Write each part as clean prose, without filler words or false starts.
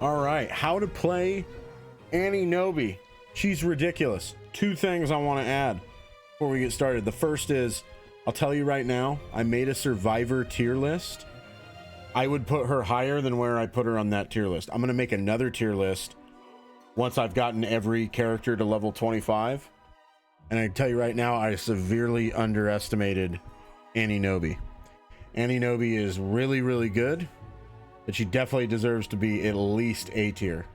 All right, how to play Annie Knowby. She's ridiculous. Two things I want to add before we get started. The first is, I'll tell you right now, I made a survivor tier list. I would put her higher than where I put her on that tier list. I'm going to make another tier list once I've gotten every character to level 25. And I tell you right now, I severely underestimated Annie Knowby. Annie Knowby is really, really good, but she definitely deserves to be at least A tier.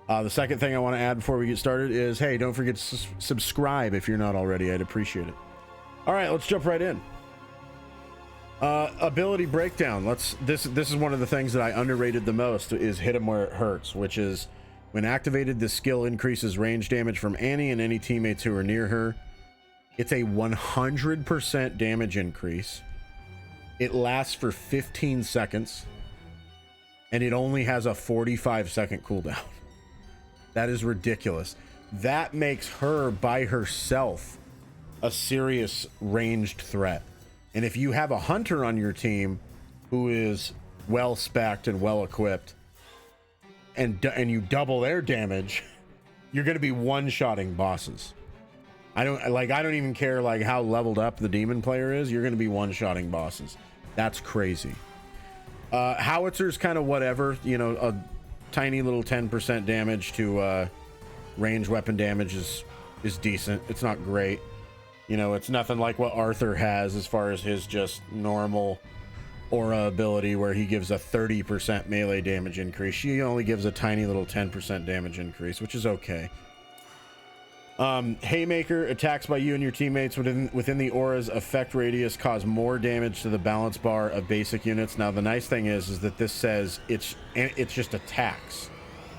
The second thing I want to add before we get started is, hey, don't forget to subscribe if you're not already. I'd appreciate it. All right, let's jump right in. Ability breakdown. This is one of the things that I underrated the most, is hit him where it hurts, which is when activated, this skill increases range damage from Annie and any teammates who are near her. It's a 100% damage increase. It lasts for 15 seconds, and it only has a 45-second cooldown. That is ridiculous. That makes her by herself a serious ranged threat. And if you have a hunter on your team who is well spec'd and well equipped, and you double their damage, you're going to be one-shotting bosses. I don't even care like how leveled up the demon player is. You're going to be one-shotting bosses. That's crazy. Howitzer's kind of whatever, you know, a tiny little 10% damage to range weapon damage is decent. It's not great. You know, it's nothing like what Arthur has as far as his just normal aura ability, where he gives a 30% melee damage increase. She only gives a tiny little 10% damage increase, which is okay. Haymaker, attacks by you and your teammates within the aura's effect radius cause more damage to the balance bar of basic units. Now the nice thing is that this says it's just attacks,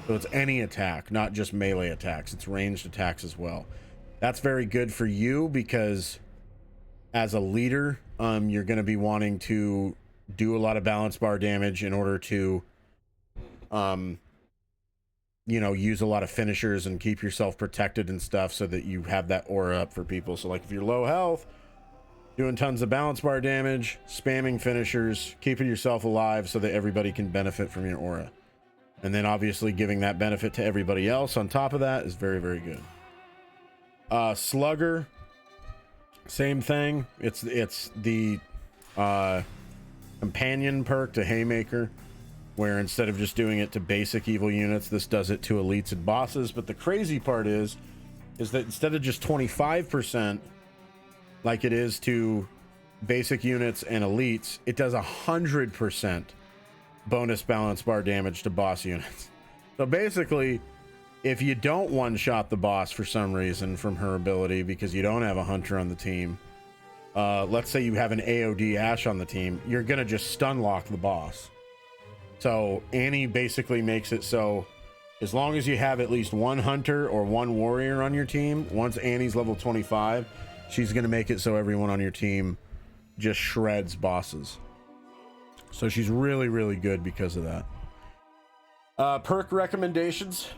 so it's any attack, not just melee attacks. It's ranged attacks as well. That's very good for you, because as a leader, you're going to be wanting to do a lot of balance bar damage in order to you know, use a lot of finishers and keep yourself protected and stuff, so that you have that aura up for people. So like if you're low health, doing tons of balance bar damage, spamming finishers, keeping yourself alive so that everybody can benefit from your aura. And then obviously giving that benefit to everybody else on top of that is very, very good. Slugger, same thing. It's the companion perk to Haymaker, where instead of just doing it to basic evil units, this does it to elites and bosses. But the crazy part is that instead of just 25% like it is to basic units and elites, it does 100% bonus balance bar damage to boss units. So basically, if you don't one-shot the boss for some reason from her ability because you don't have a hunter on the team, let's say you have an AOD Ash on the team, you're gonna just stun lock the boss. So Annie basically makes it so as long as you have at least one hunter or one warrior on your team, once Annie's level 25, she's going to make it so everyone on your team just shreds bosses. So she's really, really good because of that. Perk recommendations.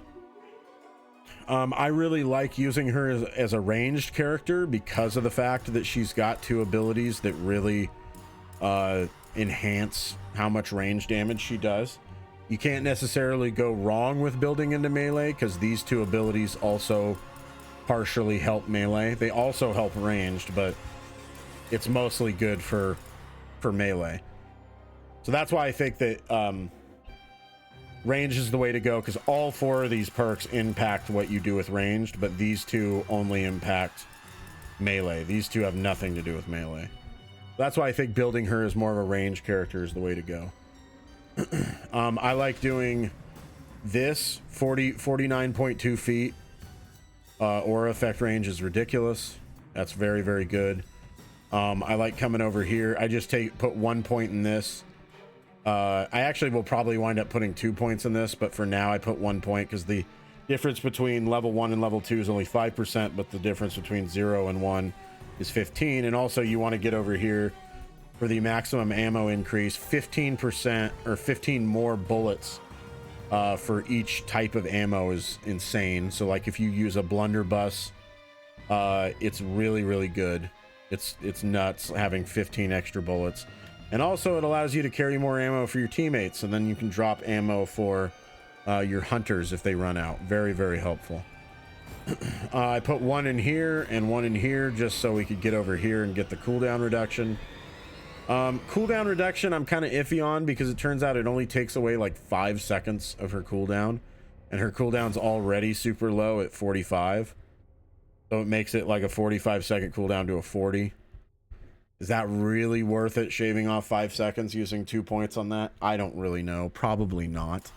I really like using her as a ranged character because of the fact that she's got two abilities that really enhance how much range damage she does. You can't necessarily go wrong with building into melee, because these two abilities also partially help melee. They also help ranged, but it's mostly good for melee. So that's why I think that range is the way to go, because all four of these perks impact what you do with ranged, but these two only impact melee. These two have nothing to do with melee. That's why I think building her as more of a range character is the way to go. I like doing this 49.2 feet. Aura effect range is ridiculous. That's very, very good. I like coming over here. I just put 1 point in this. I actually will probably wind up putting 2 points in this, but for now I put 1 point because the difference between level 1 and level 2 is only 5%, but the difference between 0 and 1 is 15. And also you want to get over here for the maximum ammo increase, 15% or 15 more bullets for each type of ammo is insane. So like if you use a blunderbuss, it's really, really good. It's nuts having 15 extra bullets. And also it allows you to carry more ammo for your teammates, and then you can drop ammo for your hunters if they run out. Very, very helpful. I put one in here and one in here just so we could get over here and get the cooldown reduction. Cooldown reduction I'm kind of iffy on because it turns out it only takes away like 5 seconds of her cooldown, and her cooldown's already super low at 45, so it makes it like a 45-second cooldown to a 40. Is that really worth it, shaving off 5 seconds using 2 points on that? I don't really know. Probably not.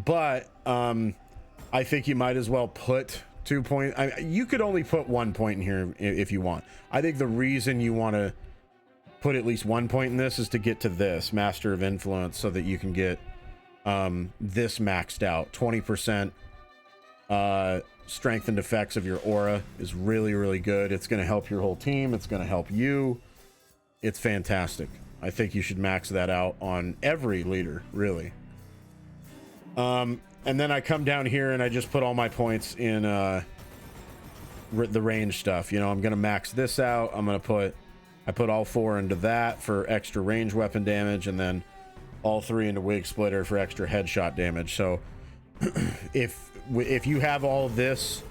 But I think you might as well put 2 points. You could only put 1 point in here if you want. I think the reason you want to put at least 1 point in this is to get to this Master of Influence, so that you can get this maxed out. 20% strengthened effects of your aura is really, really good. It's going to help your whole team. It's going to help you. It's fantastic. I think you should max that out on every leader, really. And then I come down here and I just put all my points in the range stuff. You know, I'm going to max this out. I put all 4 into that for extra range weapon damage, and then all 3 into Wig Splitter for extra headshot damage. So if you have all of this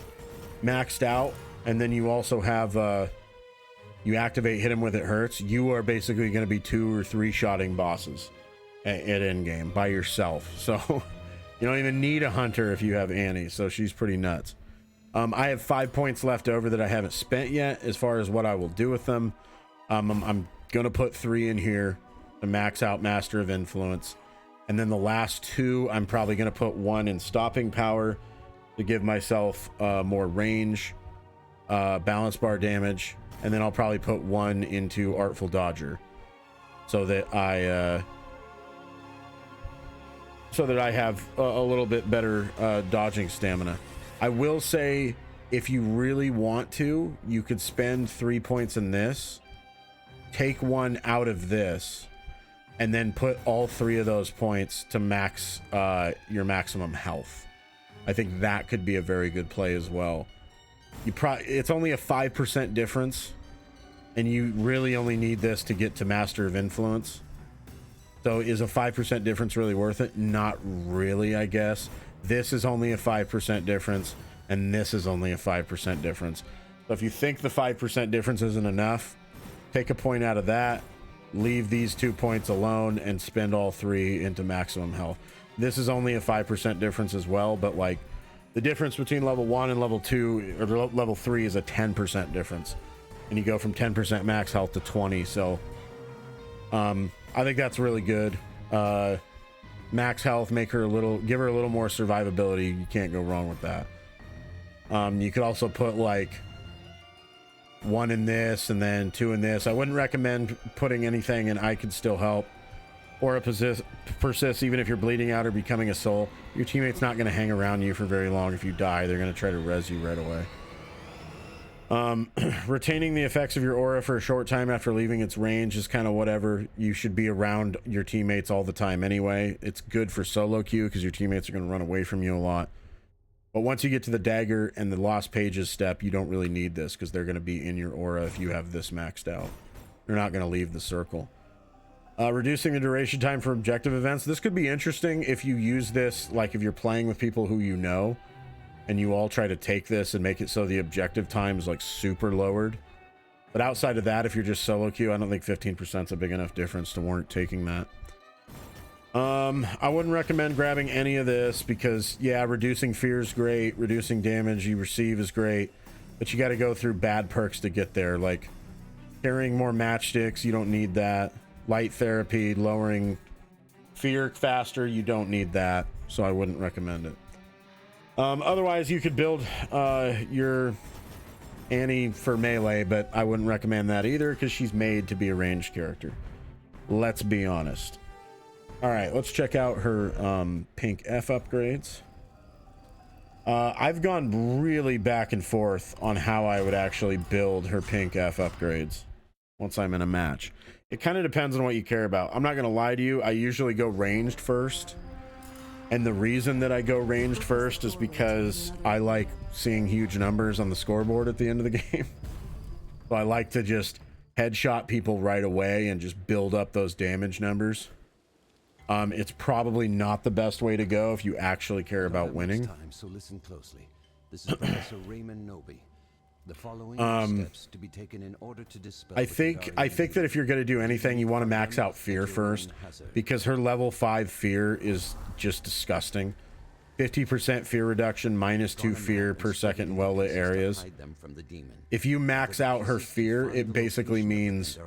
maxed out, and then you also have you activate Hit Him With It Hurts, you are basically going to be 2 or 3 shotting bosses at end game by yourself. So you don't even need a hunter if you have Annie, so she's pretty nuts. I have 5 points left over that I haven't spent yet as far as what I will do with them. I'm gonna put 3 in here to max out Master of Influence, and then the last 2 I'm probably gonna put 1 in Stopping Power to give myself more range, balance bar damage, and then I'll probably put 1 into Artful Dodger so that I have a little bit better dodging stamina. I will say, if you really want to, you could spend 3 points in this, take 1 out of this, and then put all 3 of those points to max your maximum health. I think that could be a very good play as well. It's only a 5% difference, and you really only need this to get to Master of Influence. So is a 5% difference really worth it? Not really, I guess. This is only a 5% difference, and this is only a 5% difference. So if you think the 5% difference isn't enough, take a point out of that, leave these 2 points alone, and spend all 3 into maximum health. This is only a 5% difference as well, but like the difference between level 1 and level 2 or level 3 is a 10% difference, and you go from 10% max health to 20. So I think that's really good. Max health, give her a little more survivability. You can't go wrong with that. You could also put like 1 in this and then 2 in this. I wouldn't recommend putting anything in I Could Still Help or a persist even if you're bleeding out or becoming a soul. Your teammate's not going to hang around you for very long. If you die, they're going to try to res you right away. Retaining the effects of your aura for a short time after leaving its range is kind of whatever. You should be around your teammates all the time anyway. It's good for solo queue because your teammates are going to run away from you a lot. But once you get to the dagger and the lost pages step, you don't really need this because they're going to be in your aura if you have this maxed out. They're not going to leave the circle. Reducing the duration time for objective events. This could be interesting if you use this, like if you're playing with people who you know, and you all try to take this and make it so the objective time is like super lowered. But outside of that, if you're just solo queue, I don't think 15% is a big enough difference to warrant taking that. I wouldn't recommend grabbing any of this because, yeah, reducing fear is great, reducing damage you receive is great, but you got to go through bad perks to get there, like carrying more matchsticks. You don't need that. Light therapy, lowering fear faster, you don't need that, so I wouldn't recommend it. Otherwise, you could build your Annie for melee, but I wouldn't recommend that either because she's made to be a ranged character. Let's be honest. All right, let's check out her pink F upgrades. I've gone really back and forth on how I would actually build her pink F upgrades once I'm in a match. It kind of depends on what you care about. I'm not going to lie to you. I usually go ranged first. And the reason that I go ranged first is because I like seeing huge numbers on the scoreboard at the end of the game. So I like to just headshot people right away and just build up those damage numbers. It's probably not the best way to go if you actually care about winning. Time, so listen closely. This is Professor Raymond Knowby. The following steps to be taken in order to dispel I think that if you're going to do anything, you want to max out fear first, because her level 5 fear is just disgusting. 50% fear reduction, -2 fear per second in well-lit areas. If you max out her fear, it basically means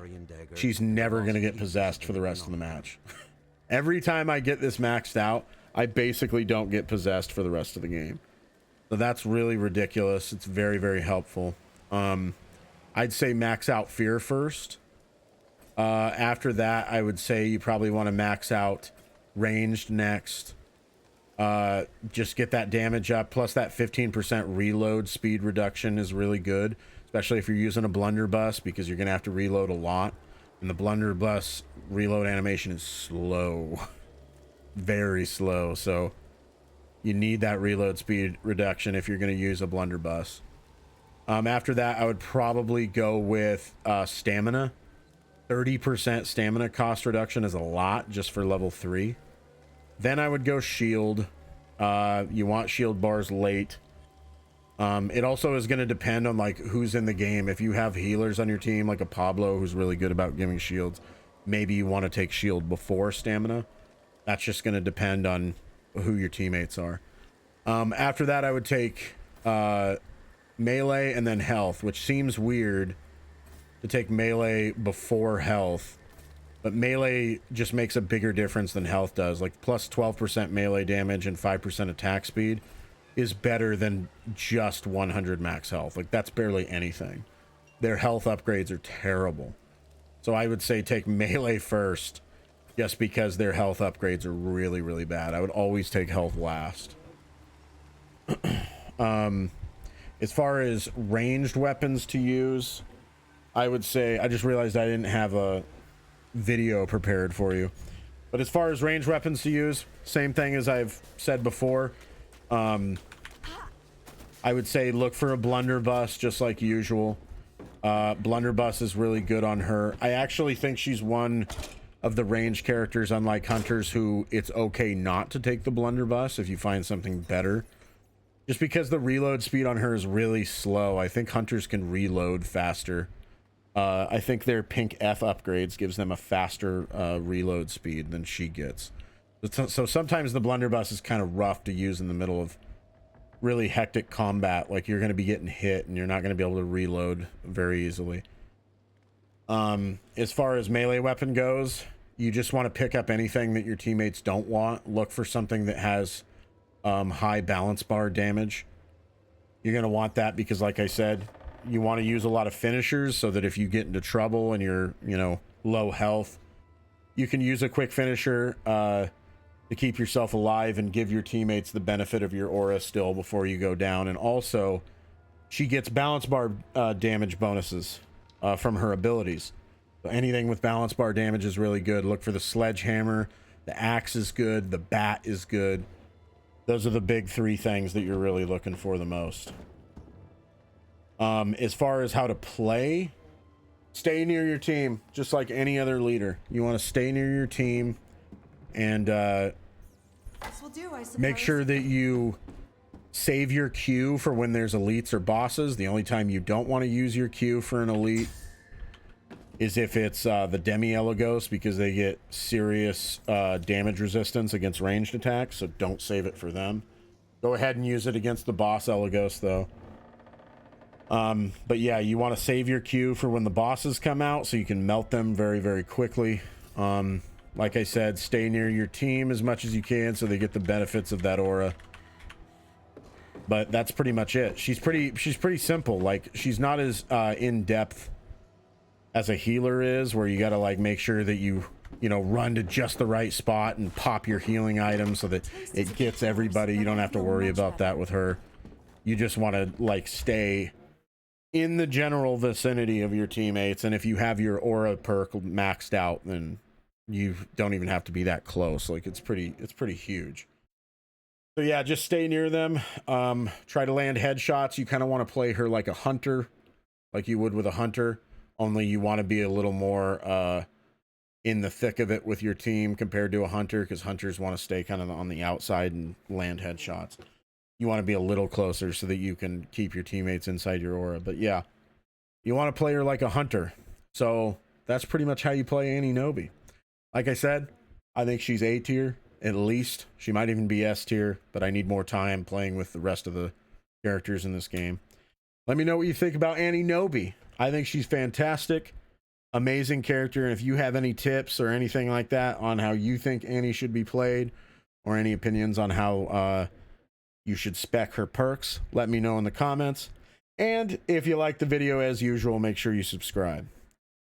she's never going to get possessed for the rest of the match. Every time I get this maxed out, I basically don't get possessed for the rest of the game. So that's really ridiculous. It's very, very helpful. I'd say max out fear first. After that, I would say you probably want to max out ranged next. Just get that damage up. Plus that 15% reload speed reduction is really good, especially if you're using a blunderbuss, because you're going to have to reload a lot. And the blunderbuss reload animation is slow. Very slow. So you need that reload speed reduction if you're going to use a blunderbuss. After that, I would probably go with stamina. 30% stamina cost reduction is a lot just for level 3. Then I would go shield. You want shield bars late. It also is going to depend on like who's in the game. If you have healers on your team, like a Pablo who's really good about giving shields, maybe you want to take shield before stamina. That's just going to depend on who your teammates are. After that, I would take melee and then health, which seems weird to take melee before health, but melee just makes a bigger difference than health does. Like plus 12% melee damage and 5% attack speed is better than just 100 max health. Like that's barely anything. Their health upgrades are terrible. So I would say take melee first, just because their health upgrades are really, really bad. I would always take health last. As far as ranged weapons to use, I would say, I just realized I didn't have a video prepared for you. But as far as ranged weapons to use, same thing as I've said before. I would say look for a blunderbuss just like usual. Blunderbuss is really good on her. I actually think she's one of the ranged characters, unlike hunters, who it's okay not to take the blunderbuss if you find something better. Just because the reload speed on her is really slow. I think hunters can reload faster. I think their pink F upgrades gives them a faster reload speed than she gets. So sometimes the blunderbuss is kind of rough to use in the middle of really hectic combat. Like you're going to be getting hit and you're not going to be able to reload very easily. As far as melee weapon goes, you just want to pick up anything that your teammates don't want. Look for something that has high balance bar damage. You're going to want that because, like I said, you want to use a lot of finishers so that if you get into trouble and you're, you know, low health, you can use a quick finisher to keep yourself alive and give your teammates the benefit of your aura still before you go down. And also, she gets balance bar damage bonuses from her abilities. So anything with balance bar damage is really good. Look for the sledgehammer. The axe is good. The bat is good. Those are the big 3 things that you're really looking for the most. As far as how to play, stay near your team, just like any other leader. You want to stay near your team and make sure that you save your Q for when there's elites or bosses. The only time you don't want to use your Q for an elite is if it's the Demi Elagos, because they get serious damage resistance against ranged attacks, so don't save it for them. Go ahead and use it against the boss Elagos, though. But yeah, you want to save your Q for when the bosses come out so you can melt them very, very quickly. Like I said, stay near your team as much as you can so they get the benefits of that aura. But that's pretty much it. She's pretty simple. Like, she's not as in-depth as a healer is, where you got to like make sure that you know, run to just the right spot and pop your healing item so that it gets everybody. You don't have to worry about that with her. You just want to like stay in the general vicinity of your teammates, and if you have your aura perk maxed out, then you don't even have to be that close. Like it's pretty huge. So yeah, just stay near them. Try to land headshots. You kind of want to play her like a hunter, like you would with a hunter, only you want to be a little more in the thick of it with your team compared to a hunter, because hunters want to stay kind of on the outside and land headshots. You want to be a little closer so that you can keep your teammates inside your aura. But yeah, you want to play her like a hunter. So that's pretty much how you play Annie Knowby. Like I said, I think she's A tier, at least. She might even be S tier, but I need more time playing with the rest of the characters in this game. Let me know what you think about Annie Knowby. I think she's fantastic. Amazing character. And if you have any tips or anything like that on how you think Annie should be played, or any opinions on how you should spec her perks, let me know in the comments. And if you like the video, as usual, make sure you subscribe.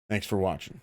Thanks for watching.